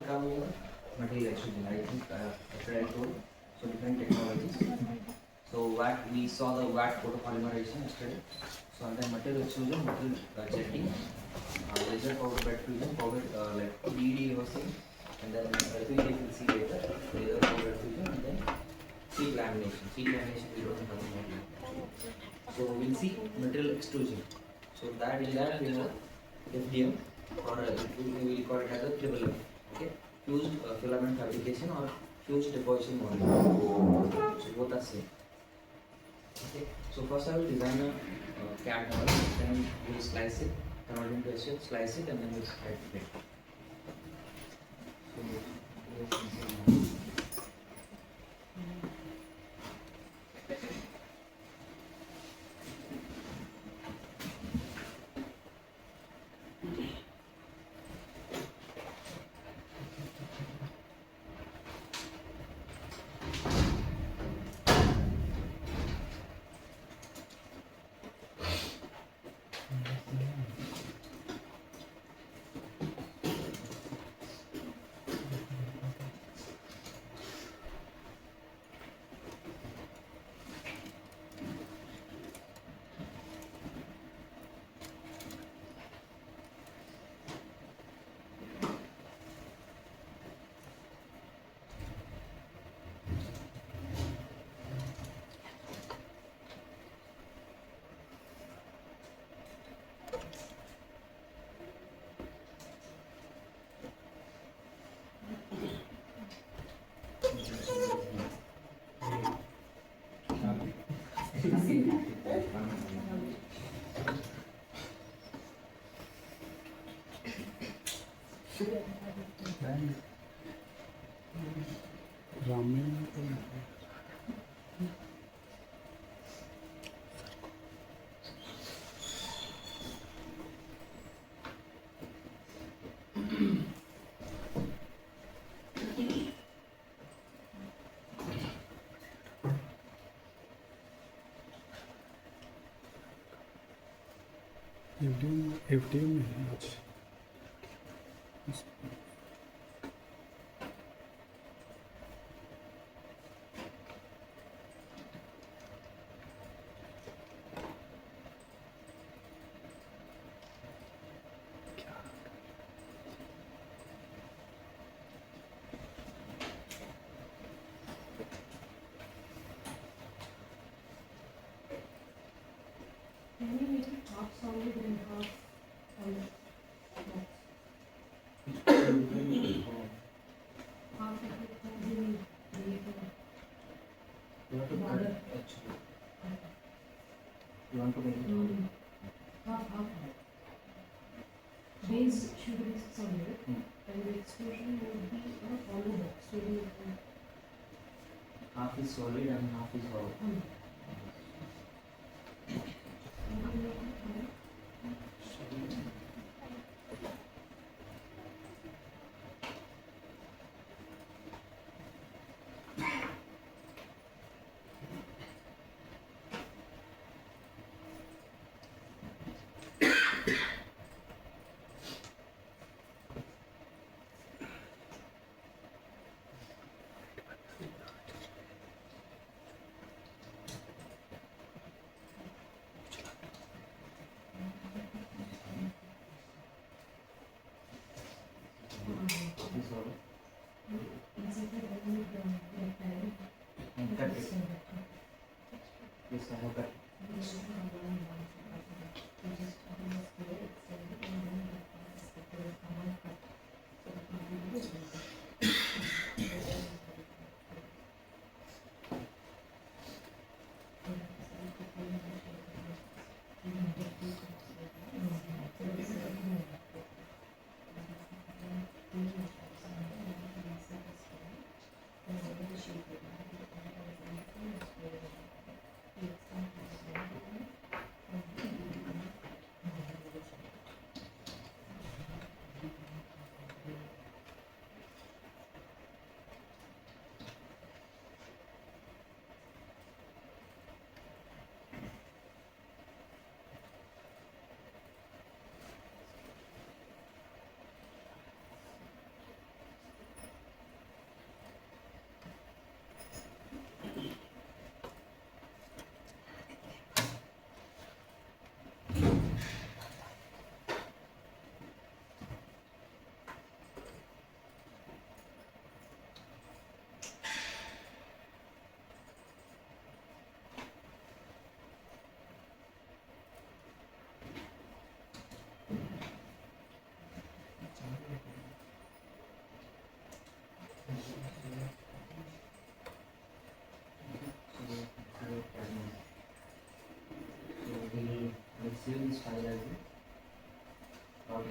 come here, material extrusion. I think after I told, so different technologies. So what we saw the VAT photopolymerization yesterday. So and then material extrusion, material jetting, laser powder bed fusion, powder like PED was saying, and then refrigerate will see later, laser powder bed fusion, and then sheet lamination. Sheet lamination we don't have more. So we'll see material extrusion. So that in that we have FDM, or we will call it as a triple F. Okay, fused filament fabrication or fused deposition modeling. So both are same. Okay, so first I will design a CAD model, then we'll slice it, convert it into SL, slice it, and then we'll spread it. So, FDM है आज Can you make it half solid and half solid? Half of it can be made you want to cut border. it actually. You want to make it Half. Base should be solid, Hmm. and the extrusion would be a hollow box. So you half is solid and half is hollow. Is hollow. And cut it. Yes, I have cut it.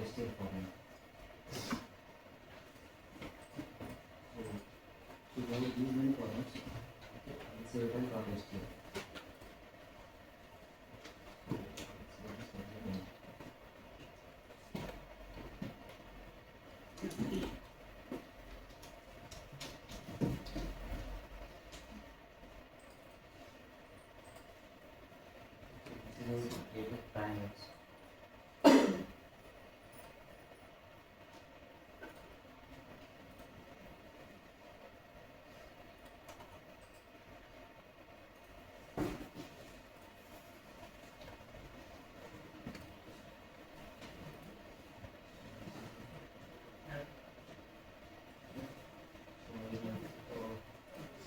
STL format. So we have these many formats. It's a written from STL. This is created triangles.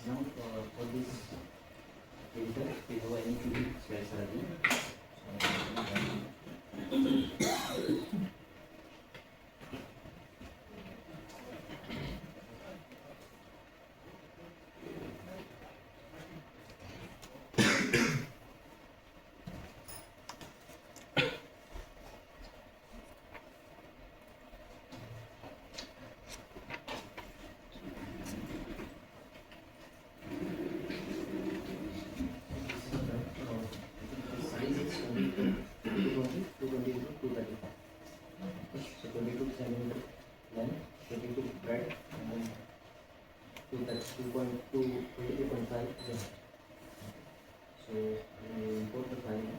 Now for this filter, we have any few slides already. Size is 22, 220, 220 to 235. So 22 centimeter length, 22 breadth, and then 2.2, 22.5 length. So we import the file.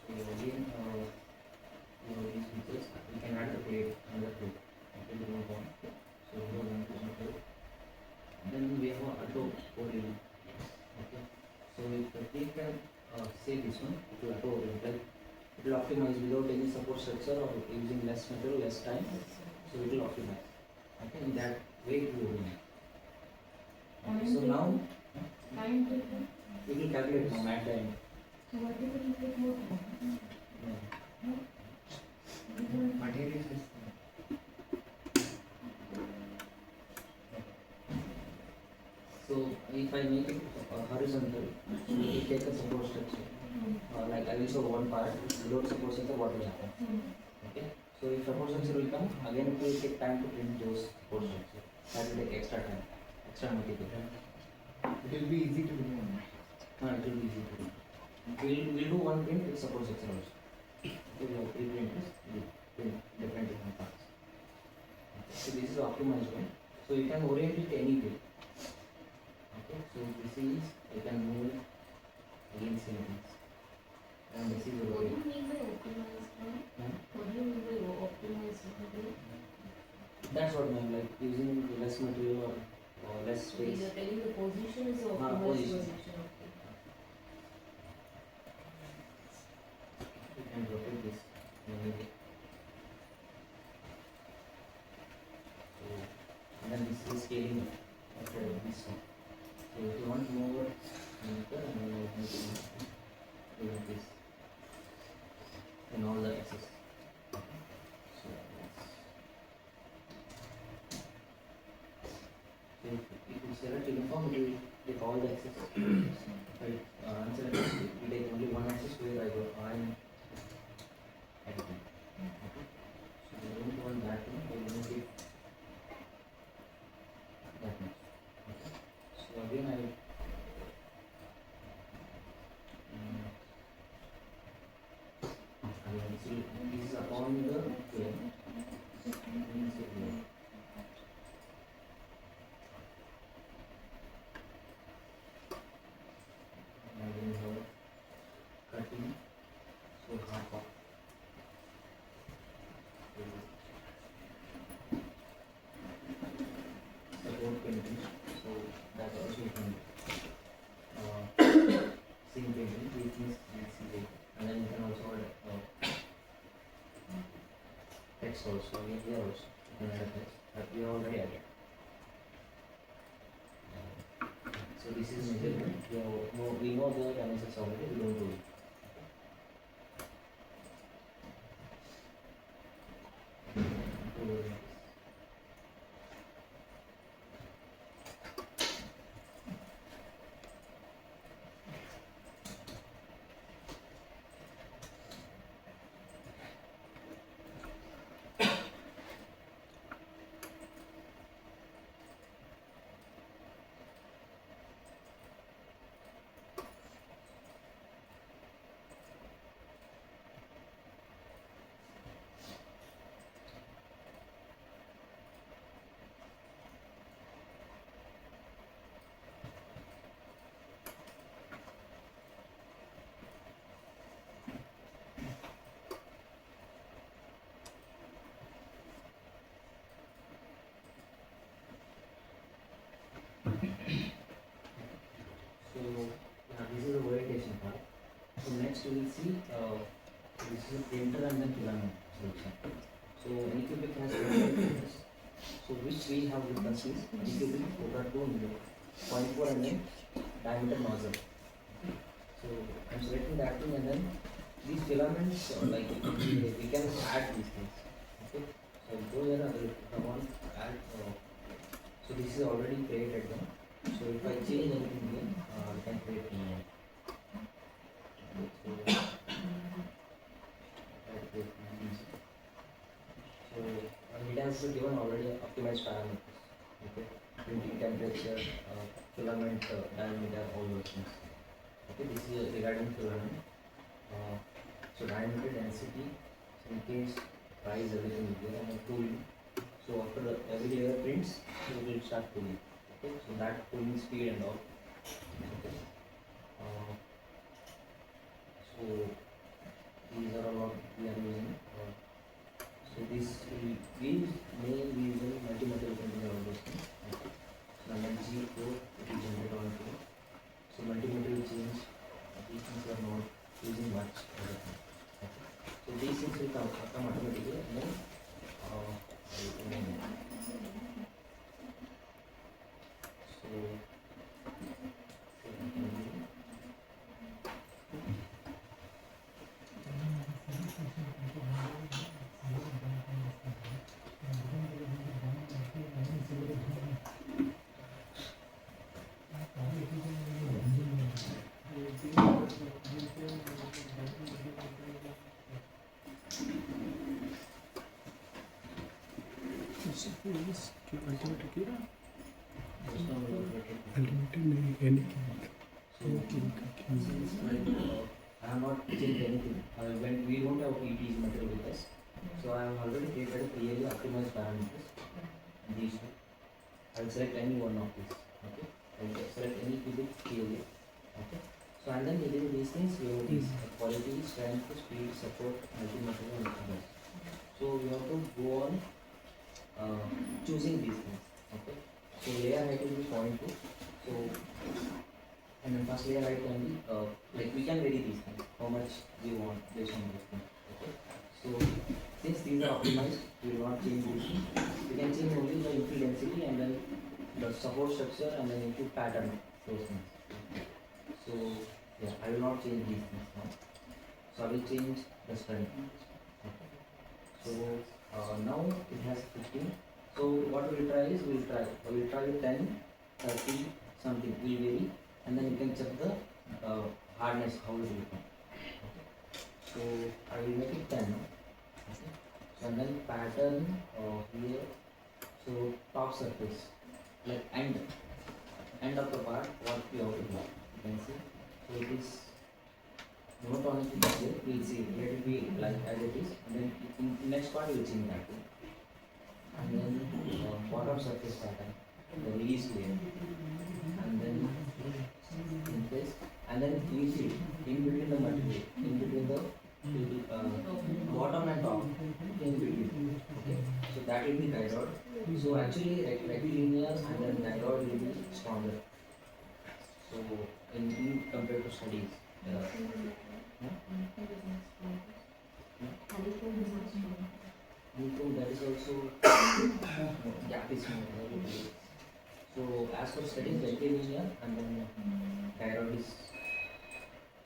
So again, these features, we can add the plate, another plate. Okay, we move on. So we have one piece of plate. Then we have auto orient. Okay. So if the plate can say this one, it will auto orient. Like it will optimize without any support structure or using less material, less time. So it will optimize. Okay, in that way it will orient. Okay. So now Time taken. it will calculate now at the end. So what do you take more time? Yeah. Material is So if I make it horizontal, so it will take a support structure. Like I will show one part without support structure, what will happen? Okay. So if support structure will come, again it will take time to print those support structure. That will take extra time, extra material. it will be easy to do. It will be easy to do. We'll do one print with support structure also. So we have three printers, we print different parts. Okay. So this is optimized one. So you can orient it any way. Okay. So this is, you can move again same things. And this is the What do orient. you mean by optimized one? What do you mean by optimized one? That's what I mean, like using less material or less space. You're telling the position is Ah, optimized position. position. Okay. You can rotate this anyway. So, and then this is scaling after this one. So if you want more, and then you can do this in all the axes. So if you select uniform, it will take all the axes. Right, unselect it will take only one axis where I'm editing. Okay. So we don't want that one, we want it that much. Okay. So again I see this is upon the plane. Means the plane. And then we have cutting, so half of support painting, so that also you can seam painting, which means CA, and then you can also add text also, here also you can add text, but we already added. So this is measurement, we know the dimensions already, we don't do it. So next we will see this is a printer and then filament solution. So Anycubic has different printers. So which we have with us is Anycubic Cobra 2 0.4 mm diameter nozzle. So I'm selecting that thing and then these filaments like we can add these things. Okay. So go here and I want to add. So this is already created then. So if I change anything here, we can create new one. Okay, so it has given already optimized parameters. Okay, printing temperature, filament diameter, all those things. Okay, this is regarding filament. So diameter, density, so in case price everything is there and tooling. So after every layer prints, so it will start cooling. Okay, so that cooling speed and all. Okay. So these are all we are using. So this we may use multi-material printing all those things. Okay. So G4 it is generated on floor. So multi-material change. These things are not using much. Okay. So these things will come automatically and then I have not changed anything. When we don't have PET's material with us, so I have already created a clearly optimized parameters. These two. I will select any one of these. Okay. I will select any cubic clearly. Okay. So and then within these things we have these quality, strength, speed, support, multi-material and others. So we have to go on choosing these things. Okay. So layer height will be 0.2. So and then first layer height can be like we can vary these things, how much we want based on this thing. Okay. So since these are optimized, we will not change this thing. We can change only the infill density and then the support structure and then input pattern, those things. So yeah, I will not change these things now. So I will change the strength. Okay. So now it has 15. So what we will try is we will try with 10, 30 something. We will vary and then you can check the hardness how it will become. Okay. So I will make it 10 now. Okay. So and then pattern here. So top surface like end of the part what we have to do. You can see. So it is monotonic here. We will see let it be like as it is and then in next part we will change that. And then bottom surface pattern, the release layer, and then in place, and then we see in between the material, in between the bottom and top, in between. Okay, so that will be guide rod. So actually, rectilinear and then guide rod will be stronger. So in compared to studies. That is also gap is more. So as for studies, rectilinear and then thyroid is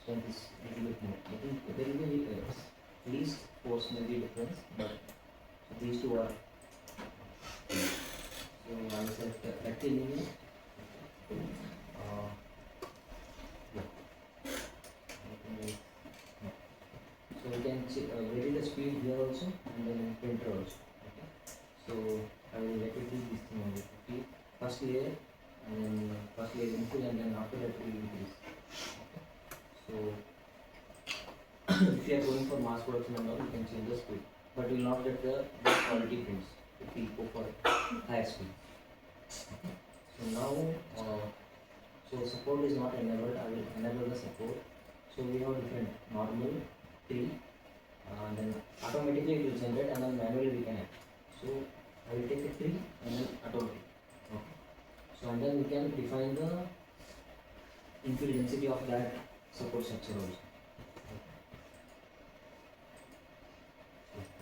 strength is little bit more. I think there will be least force maybe difference, but so these two are. So I said rectilinear. So we can vary the speed here also and then printer also. Okay. So I will let it do this thing only. Okay. First layer and then first layer infill and then after that we will increase. Okay. So if you are going for mass production and all, you can change the speed, but you will not get the best quality prints if you go for higher speed. Okay. So now, so support is not enabled. I will enable the support. So we have different normal, 3, and then automatically it will generate and then manually we can add. So I will take a 3 and then automatic. Okay. So and then we can define the infill density of that support structure also.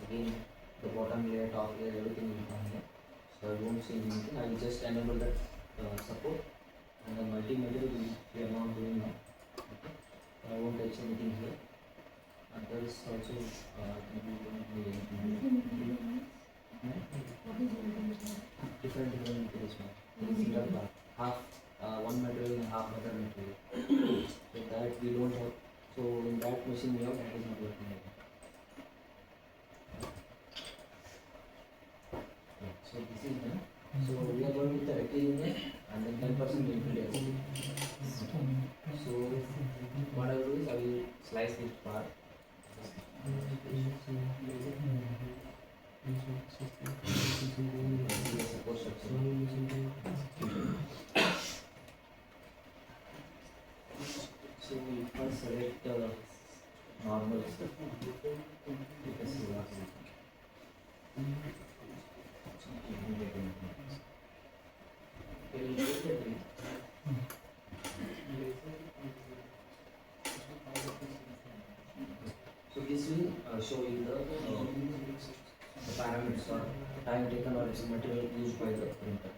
again the bottom layer, top layer, everything will come here. So I won't change anything. I will just enable that support, and the multimedia we are not doing now. Okay. I won't touch anything here. And there is also we won't do anything. Different materials. Single part, half one material and half other material. So that we don't have. So in that machine we have, that is not working. So this is done. So we are going with the rectangle and then 10% infill. So what I will do is I will slice this part. Support structure. So we first select normal. So this will show you the parameters or time taken or its material used by the printer.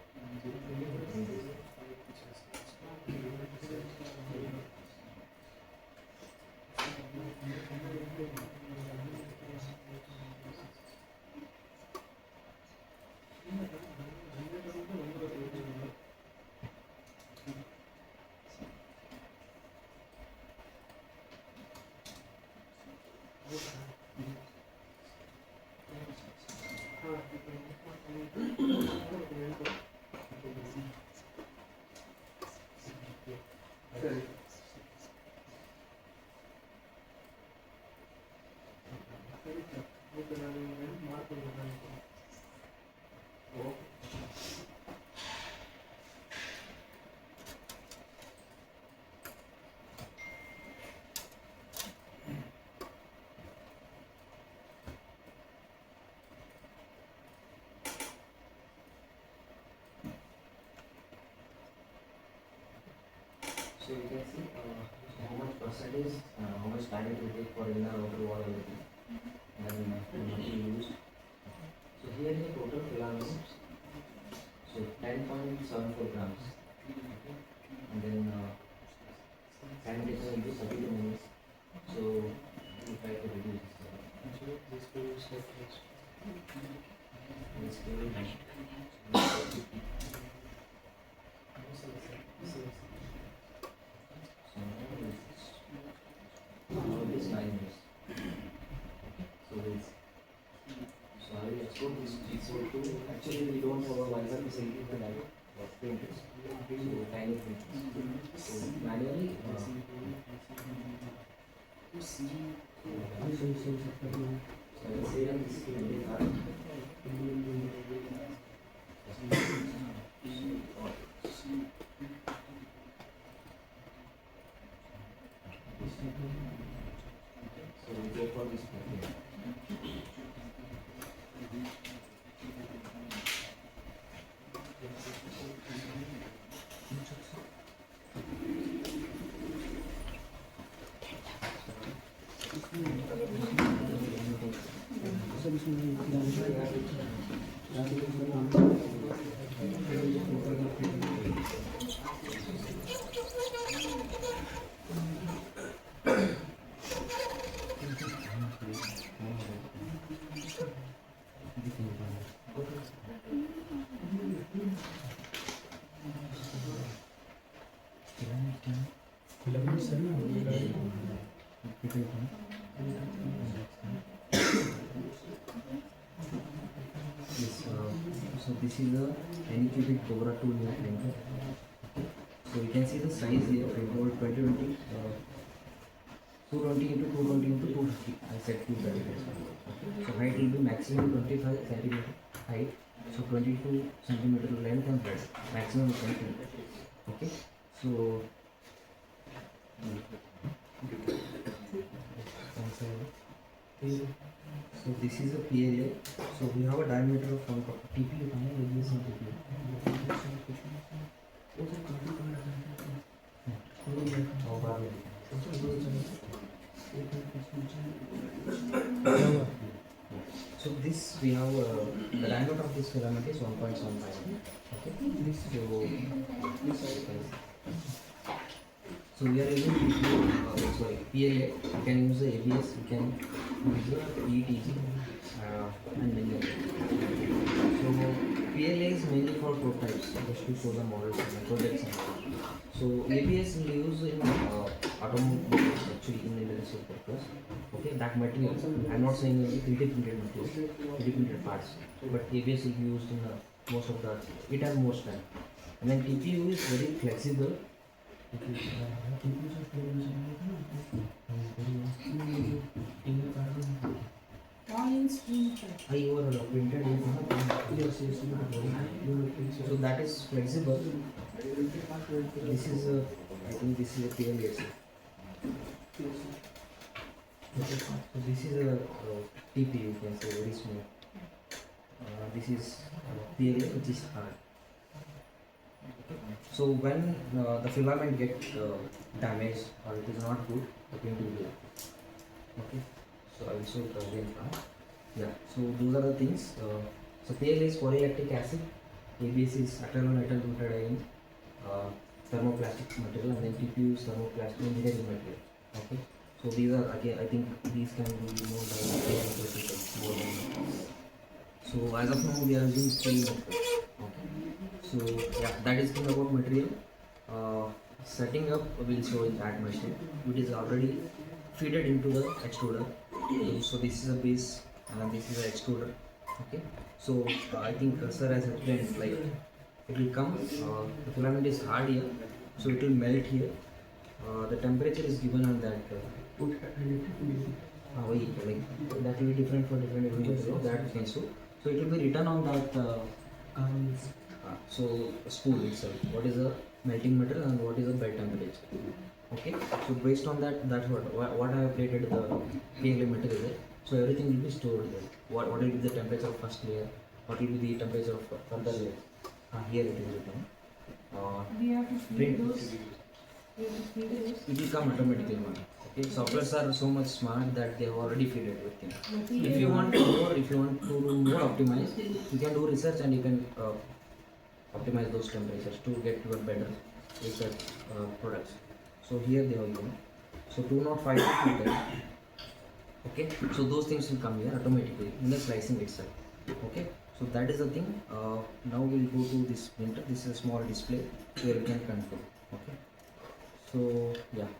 So you can see how much percentage, how much time it will take for inner outer wall everything. And then material used. So here is the total filaments. So 10.74 grams. And then time taken into 32 minutes. So we try to reduce this. This will now it is 9 minutes. So this. So I will export this G4 to. Actually, we don't have a wiser facility for that. Printers. So tiny printers. So manually. So I will say that this is the card. So we go for this pattern. Yes, so this is the Anycubic Cobra 2 new printer. So you can see the size here, printer 2020, 220 into 220 into 250. I said 230. So height will be maximum 25 centimeter height. So 22 centimeter length and breadth, maximum 20. Okay. So so this is a PLA. So we have a diameter of 1 TPU. So this we have the diameter of this filament is 1.75. Okay. So we are using PLA. You can use the ABS. You can use the ETG and many others. So PLA is mainly for prototypes, just to show the models and the projects. And all. So ABS we use in automobiles, actually in the industrial purpose. Okay, that material. I'm not saying it's 3D printed material, 3D printed parts, but ABS is used in most of the. It has more strength. And then TPU is very flexible. Volume screen type. Printed. So that is flexible. This is I think this is a PLA. So this is a TPU, you can say very small. This is PLA, which is hard. So when the filament gets damaged or it is not good, the paint will be like this. Okay. So I will show it again now. Yeah. So those are the things. So PLA is polylactic acid. ABS is acrylonitrile butadiene, thermoplastic material, and then TPU is thermoplastic engineering material. Okay. So these are again, I think these can be more than. So as of now we are using spell method. Okay. So yeah, that is thing about material. Setting up we'll show in that machine. It is already feeded into the extruder. So this is a base and this is an extruder. Okay. So I think sir has explained, like it will come. The filament is hard here, so it will melt here. The temperature is given on that. Like that will be different for different materials. That can show. So it will be written on that. So spool itself. What is the melting material and what is the bed temperature? Okay. So based on that, that's what I have created the PLA material there. So everything will be stored there. What will be the temperature of first layer? What will be the temperature of further layer? Here it is written. We have to feed Print. those. We have to feed those. It will come automatically, man. Okay. Softwares are so much smart that they have already fed everything. Material. If you want to do more optimize, you can do research and you can optimize those temperatures to get your better research products. So here they are given. So 205 to 210. Okay. So those things will come here automatically in the slicing itself. Okay. So that is the thing. Now we'll go to this printer. This is a small display where you can control. Okay. So yeah.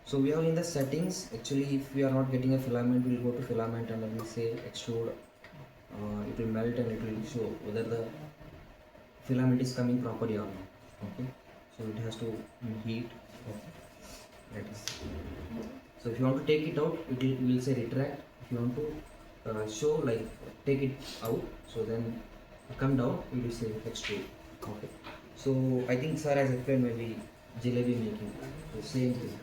So we are in the settings. Actually, if we are not getting a filament, we'll go to filament and then we say extrude. It will melt and it will show whether the filament is coming properly or not. Okay. So it has to heat. Okay. That is. So if you want to take it out, it will say retract. If you want to show, like take it out, so then come down, it will say extrude. Okay. So I think sir has explained maybe jalebi making. So same thing.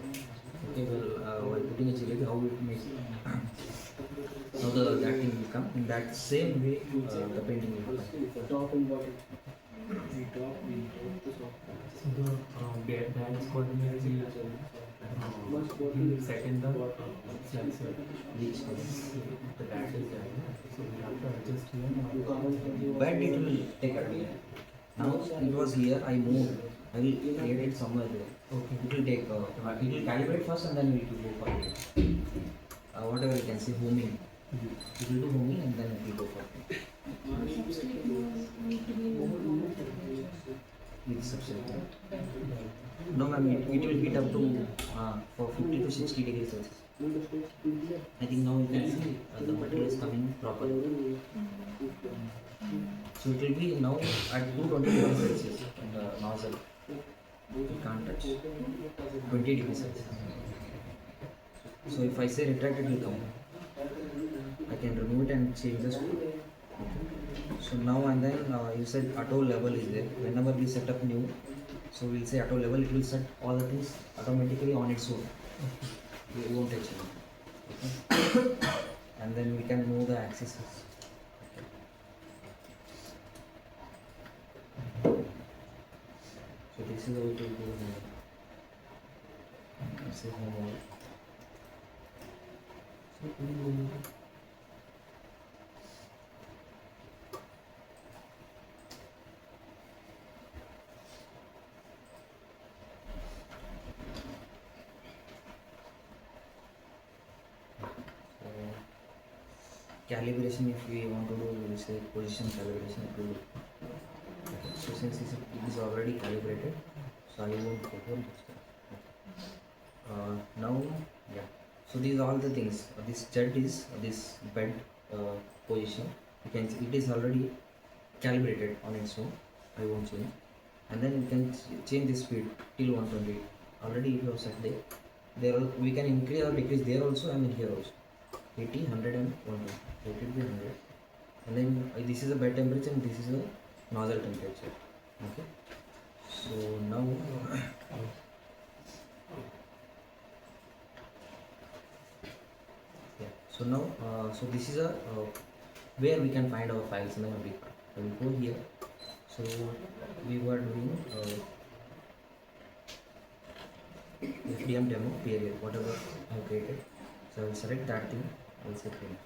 Okay. Well, while putting a jalebi, how it makes. Now that thing will come in that same way. The painting will happen. So the bands coordinates will set in the slicer. Which The band is there. So we have to adjust here. bed it will take advantage. Now it was here, I moved. I will create it somewhere there. Okay. It will take. It will calibrate first and then it will go for it. Whatever you can say, homing. It will do homing and then it will go for it. Substrate need to be in the normal temperature. With substrate. No ma'am, it will heat up to for 50 to 60 degrees Celsius. I think now you can see the material is coming properly. So it will be now at 220 degrees Celsius in the nozzle. You can't touch. 20 degrees Celsius. So if I say retract, it will come. I can remove it and change the speed. So now and then you said auto level is there. Whenever we set up new, so we'll say auto level, it will set all the things automatically on its own. We won't touch it. Okay. And then we can move the axes. So this is how it will go here. Say home all. So calibration, if we want to do, say, position calibration, it will. Okay. So since it is already calibrated, so I won't go for this. Now, yeah. So these are all the things. This jet is this bed position. You can see it is already calibrated on its own. I won't change. And then you can change the speed till 120. Already it was set there. There we can increase or decrease there also and here also. 80, 100 and 120. So it will be 100. And then this is a bed temperature and this is a nozzle temperature. Okay. So now yeah. So now so this is a where we can find our files in the memory card. So we go here. So we were doing FDM demo period, whatever I have created. So I will select that thing. I will say print.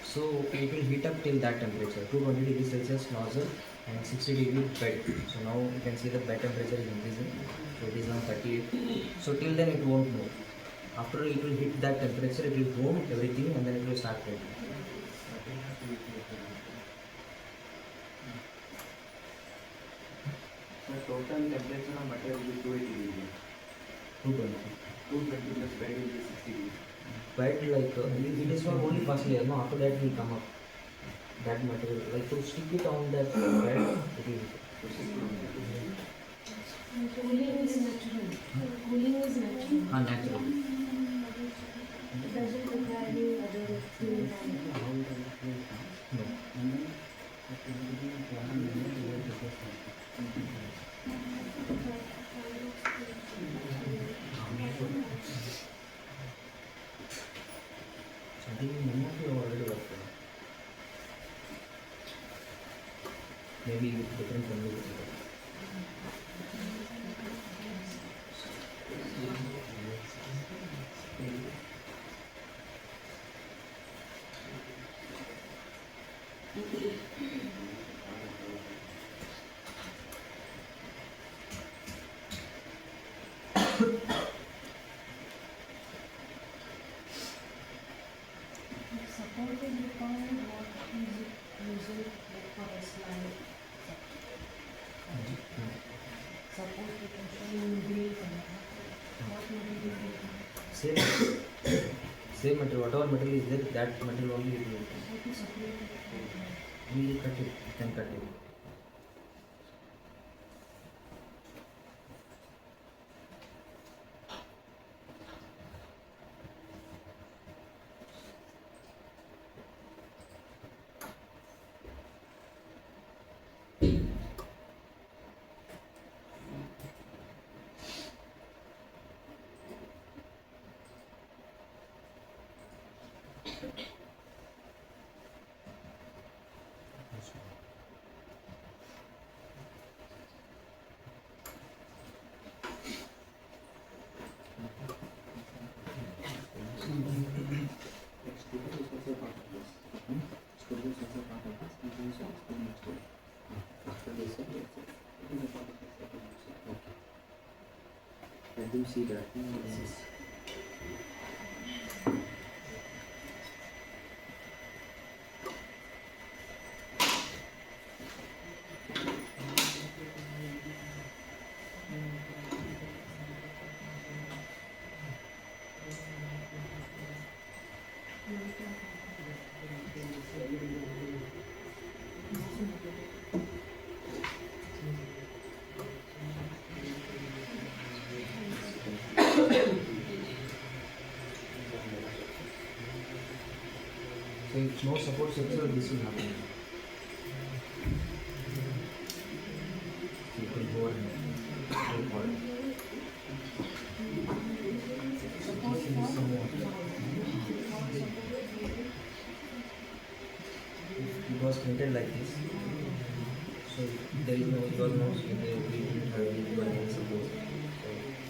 So it will heat up till that temperature, 220 degrees Celsius nozzle and 60 degree bed. So now you can see the bed temperature is increasing. So it is now 38. So till then it won't move. After it will hit that temperature, it will warm everything and then it will start printing. The total temperature of material will be 280 degrees. 220. 220 plus bed will be 60 degrees. But like it is for only first layer, no, after that will come up that material. Like to stick it on that bed, it will. Cooling is natural. Cooling is natural. Natural. It doesn't require any other fuel. No. Something many of you already worked on. Maybe with different combinations. Support is required. What is it using for a slide? Support you can show in grey color. What material is it? Same material, whatever material is there, that material only it will. What is separated? We will cut it, can cut it. Let them see that. So if no support structure, this will happen. You can go ahead and go for it. It was printed like this. So there is no, it was no, we didn't have any support. So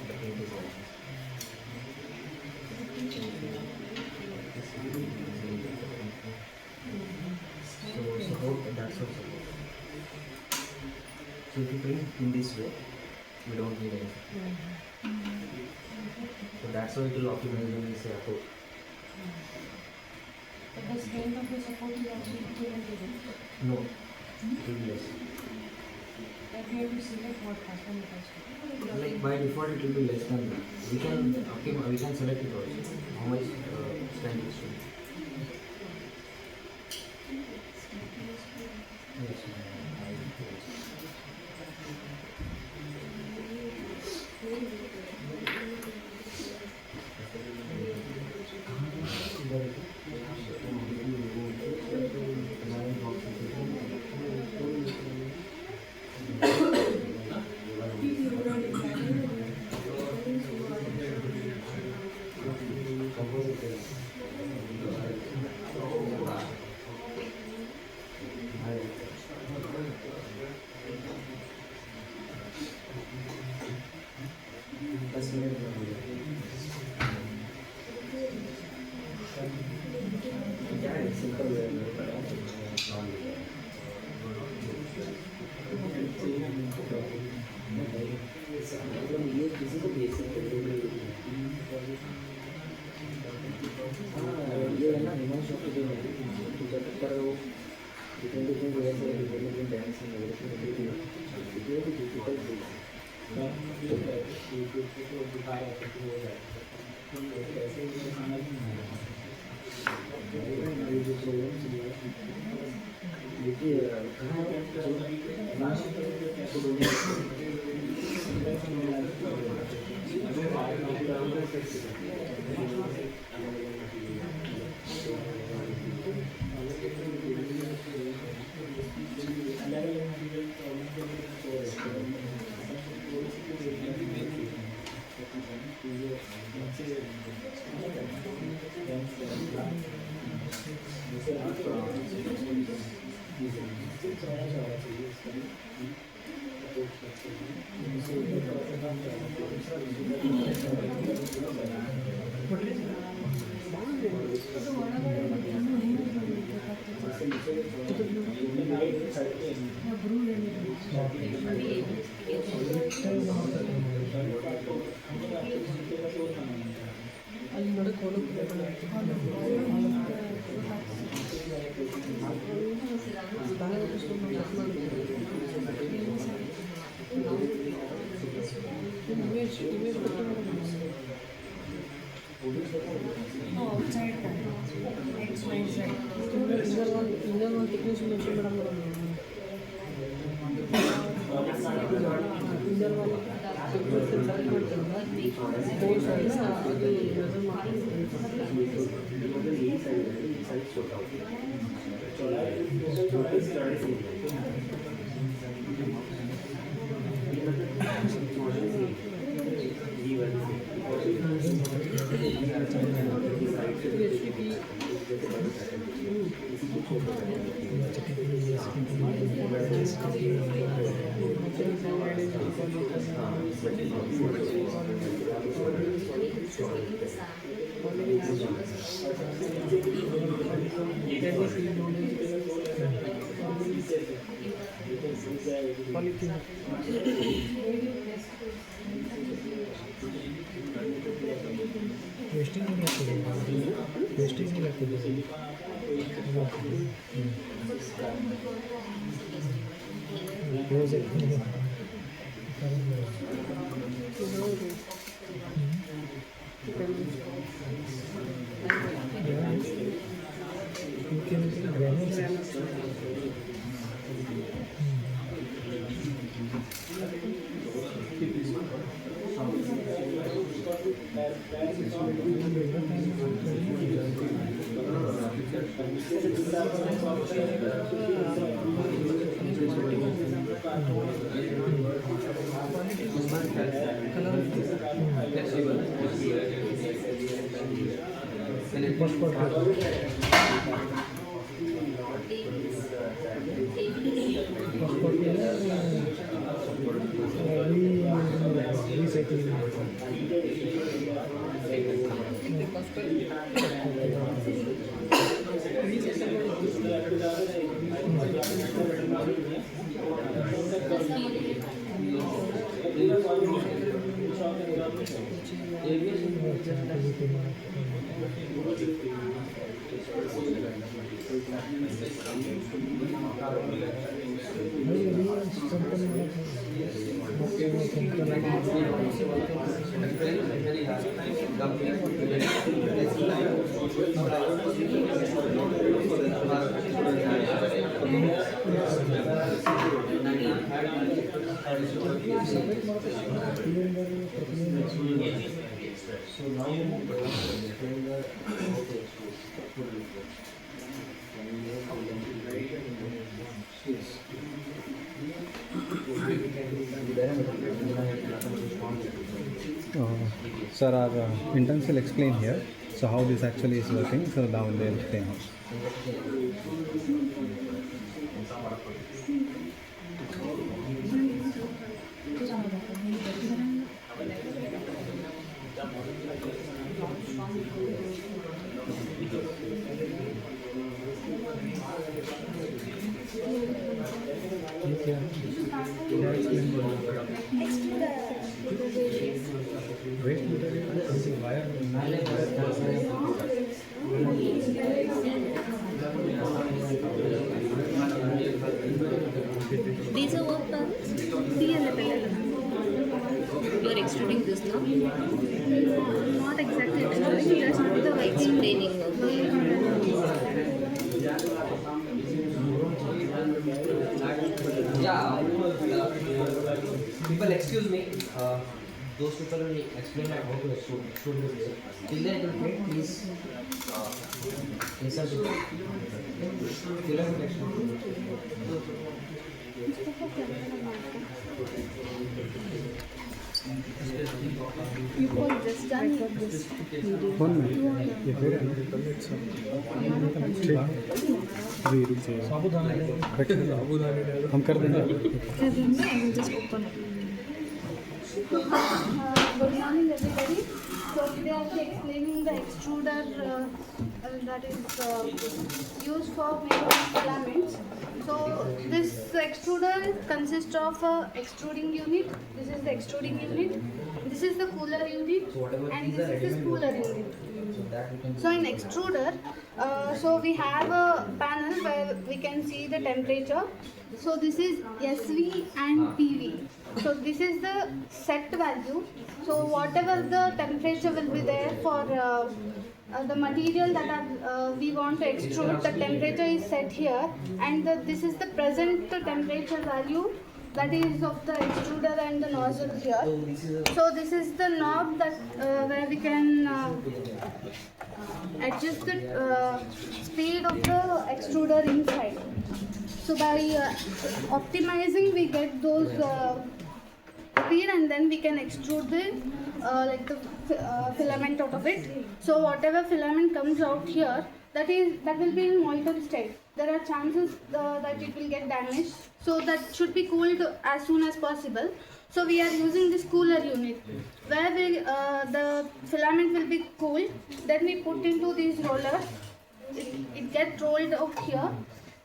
the print is like this. So support, that's what support. So if you print in this way, we don't need anything. So that's why it will optimize when we say apport. But the strength of the support is also equivalent to this. No, it will be less. That we have to select what custom it has to. Like by default it will be less than that. We can select it also. How much strength it should be. Yes, outside X, Y, Z. Inner one thickness mention madam. So now explain the Sir, our interns will explain here. So how this actually is working. So now they'll explain how. These are work balance? You are extruding this now? Not exactly extruding, just the Explaining. Yeah, people excuse me. Those people will explain how to extrude this. Till then, it will take, please listen to me. Filament extrude. You call this done like this. 1 minute. ये फिर ठीक अभी रुक जाइए हम कर देंगे I will just open it. Good morning, everybody. So today I will be explaining the extruder that is used for making filaments. So this extruder consists of a extruding unit. This is the extruding unit. This is the cooler unit, So whatever and these this are is the ready-made spooler unit. So that we can. So in extruder, so we have a panel where we can see the temperature. So this is SV and PV. So this is the set value. So whatever the temperature will be there for the material that we want to extrude, the temperature is set here, and this is the present temperature value that is of the extruder and the nozzle here. So this is the knob that where we can adjust the speed of the extruder inside. So by optimizing, we get those speed, and then we can extrude the filament out of it. So whatever filament comes out here, that will be in molten state. There are chances that it will get damaged, so that should be cooled as soon as possible. So we are using this cooler unit, where the filament will be cooled. Then we put into these rollers. It gets rolled out here.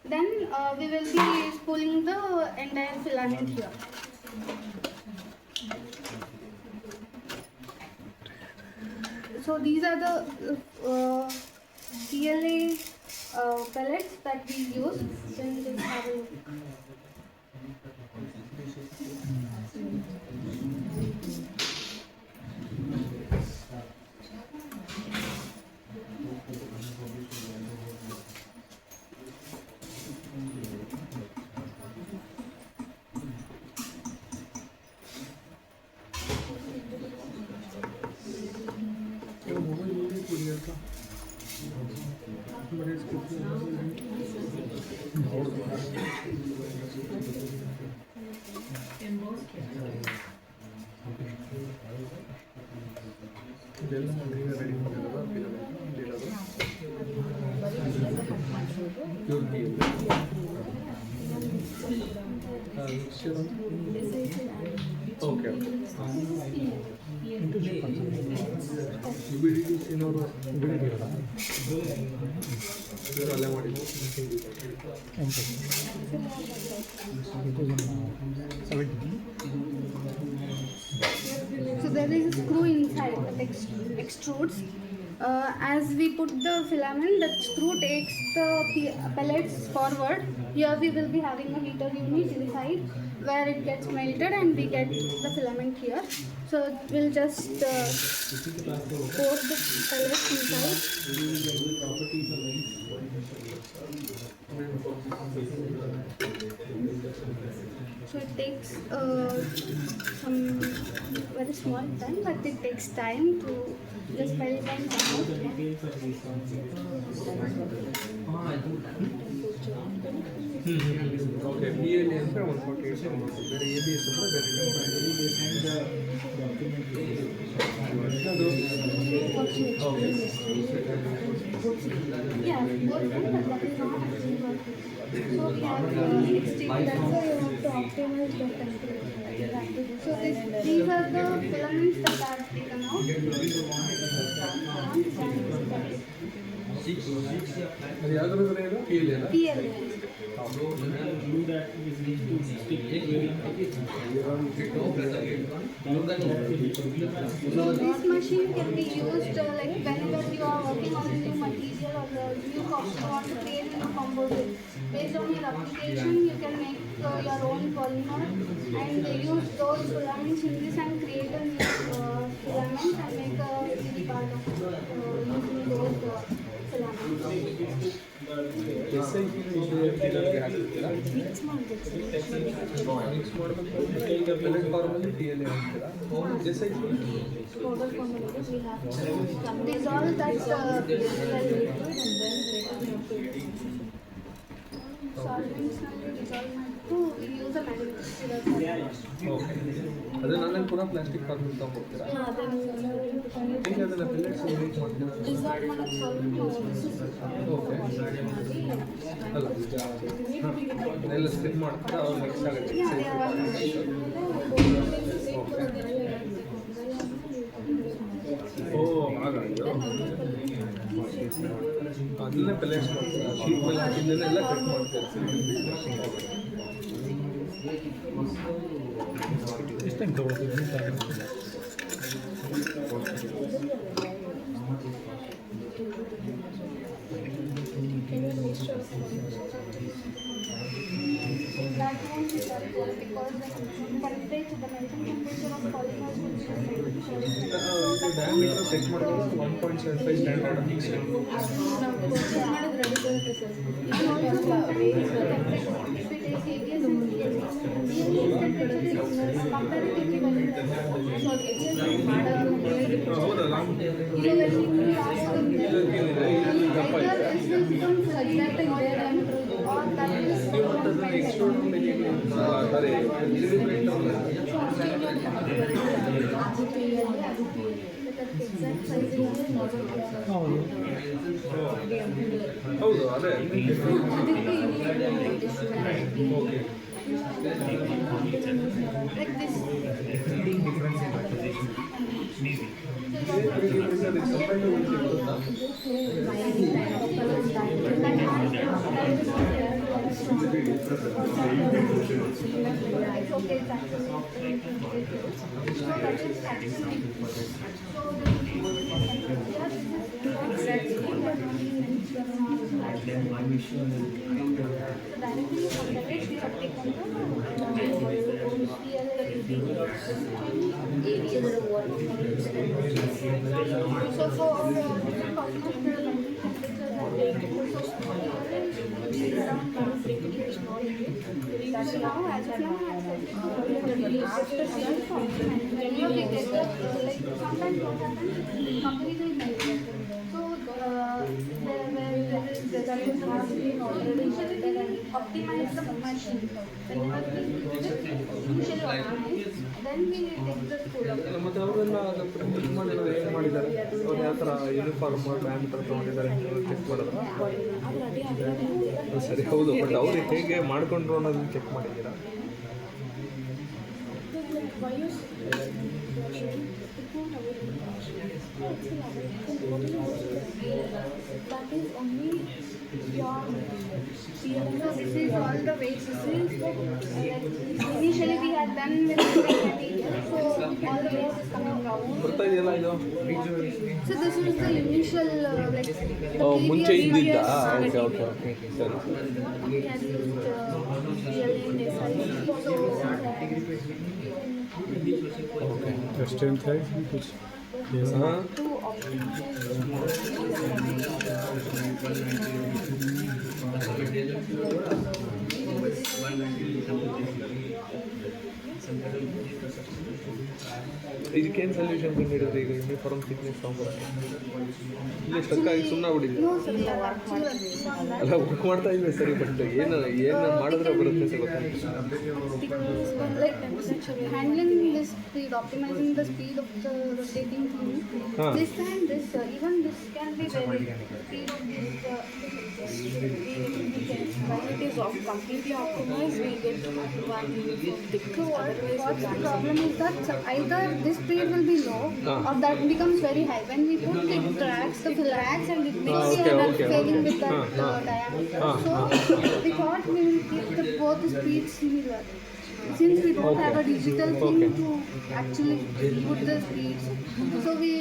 Then we will be spooling the entire filament here. So these are the CLA pellets that we use. Then just have a look. screw inside that extrudes. As we put the filament, the screw takes the pellets forward. Here we will be having a heater unit inside where it gets melted and we get the filament here. So we'll just pour the pellets inside. So it takes some very small time, but it takes time to just melt and come out. Okay, PLA ಅಂದ್ರೆ 148 ಬೇರೆ ABS ಅಂದ್ರೆ Yeah, both but that is not actually working. So we have extreme, that's why you have to optimize the temperature. So these are the filaments that are taken out. ಅದು ಯಾವ್ದಾದ್ರು ಇದು PLA ನಾ? PLA. So this machine can be used like whenever you are working on a new material or the new compound, you want to create a new composite. Based on your application, you can make your own polymer and use those filaments in this and create a new filament and make a 3D part of using those filaments. SIP ಇದಕ್ಕೆ ಹಾಕ್ತೀರಾ? Mix ಮಾಡಬೇಕು ಈಗ pellet ಫಾರ್ಮಲ್ಲಿ PLA ಹಾಕ್ತೀರಾ? SIP dissolve that solvents dissolve to use a manufacturer. Okay ಅದನ್ನ ಪುನಃ plastic ಫಾರ್ಮಲ್ಲಿ ತಗೊಂಡ್ಬರ್ತೀರಾ? ಈಗ ಅದನ್ನ ಪೆಲೆಟ್ಸ್ ಮೇಕ್ ಮಾಡ್ತೀರಾ? ಓಕೆ ಅಲ್ಲ ಅದನ್ನೆಲ್ಲ ಸ್ಟಿಕ್ ಮಾಡ್ತೀರಾ ಅವಾಗ ಮಿಕ್ಸ್ ಆಗುತ್ತೆ ಓ ಹಾಗಾಗಿದ್ದು ಅದನ್ನೇ ಪೆಲೆಟ್ಸ್ ಮಾಡ್ತೀರಾ ಶೀಟ್ ಮೇಲೆ ಹಾಕಿದ್ದನ್ನೆಲ್ಲ ಕಟ್ ಮಾಡ್ತೀರಾ ಎಷ್ಟು ಟೈಮ್ ತಗೊಳ್ತೀವಿ That won't be possible because the temperature, the melting temperature of polymers will be diameter set ಮಾಡೋದು 1.75 ಸ್ಟ್ಯಾಂಡರ್ಡ್ ಹೌದಲ್ಲ ಹೌದು ಅದೇ okay like this. It's okay, it's actually. So that is actually. So so for that's now as of now after seeing from whenever we get the like sometimes what happens companies will make it. So there is already optimize the machine. Whenever we initially optimize, then we take the school of ಮತ್ತು ಅವರೆಲ್ಲ print ಮಾಡಿರೋದು ಏನು ಮಾಡಿದ್ದಾರೆ ಅವ್ರು ಯಾವ ಥರ uniform diameter ತೊಗೊಂಡಿದ್ದಾರೆ check ಮಾಡಿದ್ರೆ ಸರಿ ಹೌದು ಬಟ್ ಅವ್ರು ಹೇಗೆ ಮಾಡ್ಕೊಂಡ್ರು ಅನ್ನೋದನ್ನ ಚೆಕ್ ಮಾಡಿದ್ದೀರಾ That is only your so this is all the weights. This is initially we had done with the material, so all the weights is coming down. ಬರ್ತಾ ಇದೆಯಲ್ಲ ಇದು So this is the initial like the ಮುಂಚೆ previous ಇದ್ದಿದ್ದಾ years okay okay okay ಸರಿ we had used PLA and SI. So okay Restaurant side, कुछ ಹಾಂ to optimize ಇದಕ್ಕೇನು solution ಕಂಡುಹಿಡಿದ್ರೆ ಈಗ uniform thickness ತೊಗೊಂಬರೋಕ್ಕೆ ಇಲ್ಲಿ ಸ್ಟಕ್ ಆಗಿ ಸುಮ್ಮನೆ ಆಗ್ಬಿಟ್ಟಿದೆ no sir, we are actually working on that. ಅಲ್ಲ ವರ್ಕ್ ಮಾಡ್ತಾ ಇದ್ವಿ ಸರಿ ಬಟ್ ಏನು ಮಾಡಿದ್ರೆ ಬರುತ್ತೆ ಅಂತ ಗೊತ್ತಾಗ್ತಿಲ್ಲ Because like handling this speed, optimizing the speed of the rotating thing. Huh. This and this, even this can be very speed of this. When it is completely optimized, we get one So what's the problem is that either this speed will be low or that becomes very high. When we put the tracks, the tracks and it makes okay, the okay. failing with that diameter. So we thought we will keep both the speeds similar. Since we don't have a digital thing to actually put the speeds, so we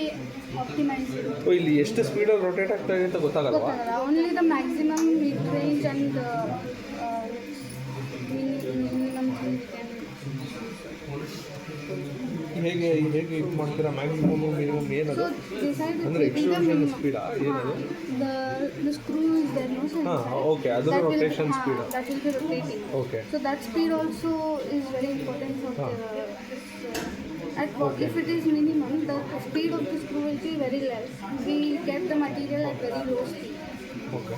optimize it. ಓ ಇಲ್ಲಿ ಎಷ್ಟು ಸ್ಪೀಡಲ್ಲಿ rotate ಆಗ್ತಾ ಇದೆ ಅಂತ ಗೊತ್ತಾಗಲ್ವಾ Only the maximum mid range and minimum we can. ಹೇಗೆ ಹೇಗೆ ಇದು ಮಾಡ್ತೀರಾ maximum minimum ಏನದು So decide ಅಂದರೆ ಎಕ್ಸ್ಟ್ರೂಷನ್ ಸ್ಪೀಡಾ ಏನದು the screw is there, no sir? ಹಾಂ ಓಕೆ ಅದು That will- ರೊಟೇಷನ್ हाँ, speed that will be rotating. Okay So that speed also is very important for हाँ. if it is minimum, the speed of the screw will be very less. We get the material at very low speed. Okay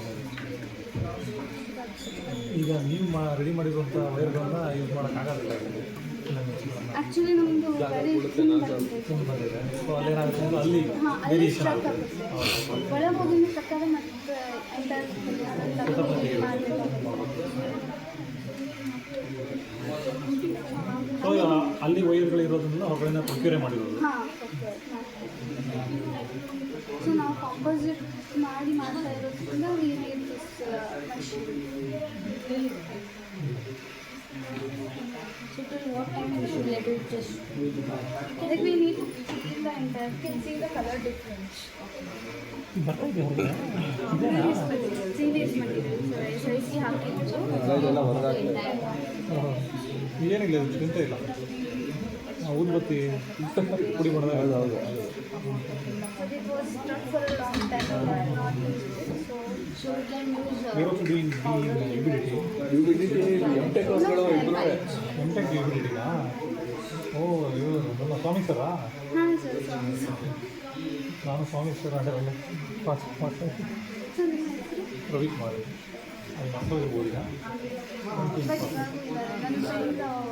ಈಗ ನೀವು ready ಮಾಡಿರುವಂಥ ವೈರ್ಗಳನ್ನ use ಮಾಡೋಕ್ಕಾಗೋದಿಲ್ಲ Actually, ನಮ್ಮದು very thin ಬಂದಿದೆ. ಬಂದಿದೆ so ಅಲ್ಲೇನಾಗುತ್ತೆ ಅಂದ್ರೆ ಅಲ್ಲಿ हाँ, ಅಲ್ಲಿ ವೇರಿಯೇಷನ್ stuck ಆಗುತ್ತೆ ಆಗುತ್ತೆ. ಒಳಗೆ ಹೋಗಿ ತಕ್ಕಾಗ ಮತ್ತೆ entire ಸೊ ಅಲ್ಲಿ ವೈರ್ಗಳು ಇರೋದ್ರಿಂದ ಹೊರಗಡೆಯಿಂದ ಪ್ರೊಕ್ಯೂರೇ ಮಾಡಿರೋದು ಹಾಂ ಸೊ ನಾವು ಕಾಂಪೋಸಿಟ್ ಮಾಡಿ ಮಾಡ್ತಾ ಇರೋದ್ರಿಂದ we made this machine. So till what time we should let it just Like we need to see the entire, can see the color difference. ಬರ್ತಾ ಇದೆ ಹೊರಗಡೆ Serious material, SIC ಹಾಕಿದ್ದು. ಇದೆಲ್ಲ ಹೊರಗಾಗ್ತದೆ ಏನಿಲ್ಲ ಇದು ಚಿಂತೆ ಇಲ್ಲ ಊದ್ಬತ್ತಿ ಪುಡಿ ಮಾಡಿದಾಗ ಹೌದು But it was stuck for a long time and I have not used it. so we can use we also doing ಯುಬಿಲಿಟಿ ಯುಬಿಲಿಟಿ ಎಮ್ ಟೆಕ್ ಕೋರ್ಸ್ಗಳು ಇಬ್ಬರು ಎಮ್ ಟೆಕ್ ಯುಬಿಲಿಟಿನಾ ಓ ಇವರು ನಮ್ಮ ಸ್ವಾಮಿ ಸರಾ ಹಾಂ ಸರ್ ಸಾರಿ ಸರ್. ನಾನು ಸ್ವಾಮಿ ಸರ್ ಅದರಲ್ಲ ಪಾಸ್ ಮಾಡ್ತಾ ಸೊ ನಿಮ್ಮ ಹೆಸರು? ರವಿಕುಮಾರ್ ಅಲ್ಲಿ ಮಕ್ಕಳು ಇರ್ಬೋದು ಈಗ ಬಟ್ ಇವಾಗ ಇದ್ದಾರೆ ನನ್ನ ಫ್ರೆಂಡ್ ಅವ್ರು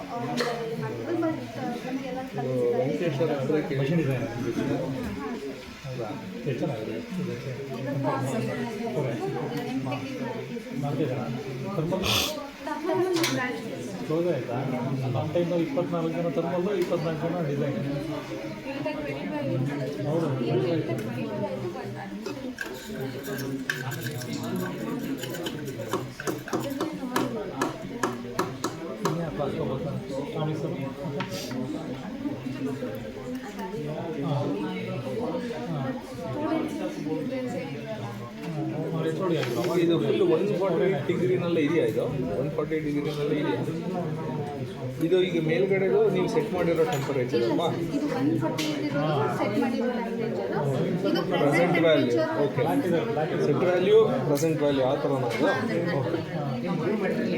ಮಕ್ಕಳು ಬಟ್ ನಮಗೆಲ್ಲ ಕಲಿಸಿದ್ದಾರೆ. ವೆಂಕಟೇಶ್ವರ ಅಂದರೆ ಮಷಿನ್ ಡಿಸೈನರ್ ಹೌದಾ ಎಷ್ಟು ಚೆನ್ನಾಗಿದೆ ನಾಲ್ಕೇ ಜನ ಕ್ಲೋಸ್ ಆಯಿತಾ ನಮ್ಮ ಟೈಮಲ್ಲಿ 24 ಜನ ತರ್ಮಲ್ಲು 24 ಜನ ಡಿಸೈನ್ ಹೌದು ಕ್ಲಾಸ್ ಸ್ವಾಮಿ ಸರ್ ಅವ್ರು ಎಚ್ ಓ ಡಿ ಆಗಿರೋ ಇದು ಫುಲ್ 148 ಡಿಗ್ರಿನಲ್ಲೇ ಇದೆಯಾ ಇದು 148 ಡಿಗ್ರಿನಲ್ಲೇ ಇದೆಯಾ ಇದು ಈಗ ಮೇಲ್ಗಡೆದು ನೀವು ಸೆಟ್ ಮಾಡಿರೋ ಟೆಂಪರೇಚರ್ ಅಲ್ವಾ ಇದು 140 ಇರೋದು ಸೆಟ್ ಮಾಡಿರೋ ಟೆಂಪರೇಚರ್. ಇದು present value okay set value present value ಆ ಥರ ನಾವು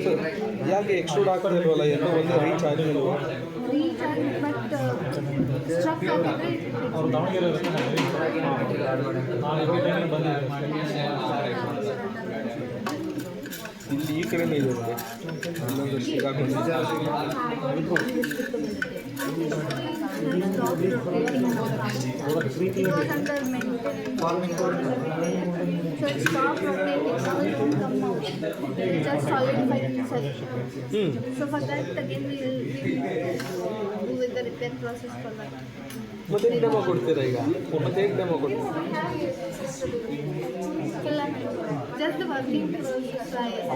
ಸೊ ಯಾಕೆ ಎಕ್ಸ್ಟ್ರೂಡ್ ಆಗ್ತಿಲ್ವಲ್ಲ ಎಲ್ಲ ಒಂದೇ ರೀಚ್ ಆಗಿಲ್ವಾ ರೀಚ್ ಆಗಿ ಬಟ್ ಸ್ಟ್ರಕ್ ಆಗಿದ್ರೆ ಅವರು ದಾವಣಗೆರೆ ನಾನು ಎವ್ರಿ ಟೈಮ್ ಬಂದಿದ್ದೆ ಇಲ್ಲಿ ಈ ಕಡೆನೇ ಇದೆ ನೋಡಿ ಇಲ್ಲೊಂದು ಸಿಗಾಕೊಂಡಿದೆ it was under maintenance. So it stopped rotating. Now it won't come out. It just solidified inside. So for that again we will do with the that process for that. ಮತ್ತೆ ಹೇಗೆ demo ಕೊಡ್ತೀರಾ ಈಗ? ಮತ್ತೆ ಹೇಗೆ demo ಕೊಡ್ತೀರಾ? Filament. Just the working process.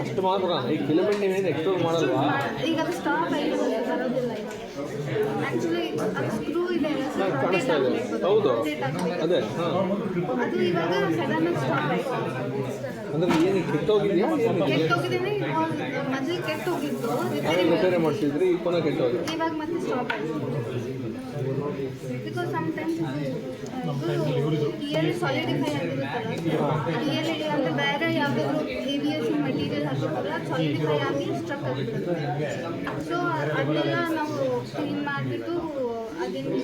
ಅಷ್ಟು ಮಾತ್ರ ಈಗ ಫಿಲಮೆಂಟ್ ನೀವೇನು ಎಕ್ಸ್ಪ್ಲೋರ್ ಮಾಡಲ್ವಾ? ಈಗ ಅದು ಸ್ಟಾಪ್ ಆಗಿ ಬರೋದಿಲ್ಲ ಆ್ಯಕ್ಚುಲಿ ಅದು ಸ್ಕ್ರೂ ಇದೆ ಕಾಣಿಸ್ತಾ ಇದೆ ಹೌದು ಅದೇ ಹಾಂ ಅದು ಇವಾಗ ಸಡನ್ ಸ್ಟಾಪ್ ಆಯಿತು. ಅಂದ್ರೆ ಏನು ಕೆಟ್ಟೋಗಿದೆಯಾ? ಕೆಟ್ಟೋಗಿದ್ದೇನೆ ಮೊದಲು ಕೆಟ್ಟೋಗಿತ್ತು ರಿಪೇರಿ ಮಾಡಿಸಿದ್ರಿ ಈಗ ಪುನಃ ಕೆಟ್ಟೋಗಿದೆ. ಇವಾಗ ಮತ್ತೆ ಸ್ಟಾಪ್ ಆಯಿತು. Because sometimes year solidify ಆಗಿರುತ್ತಲ್ಲ real ಅಂದರೆ ಬೇರೆ ಯಾವುದಾದ್ರು ABS ಮೆಟೀರಿಯಲ್ ಹಾಕಿರ್ತಾರಲ್ಲ ಸಾಲಿಡಿಫೈ ಆಗಿ ಸ್ಟ್ರಕ್ ಆಗಿರುತ್ತೆ. ಸೊ ಅದನ್ನೆಲ್ಲ ನಾವು ಕ್ಲೀನ್ ಮಾಡಿಬಿಟ್ಟು ಅದನ್ನು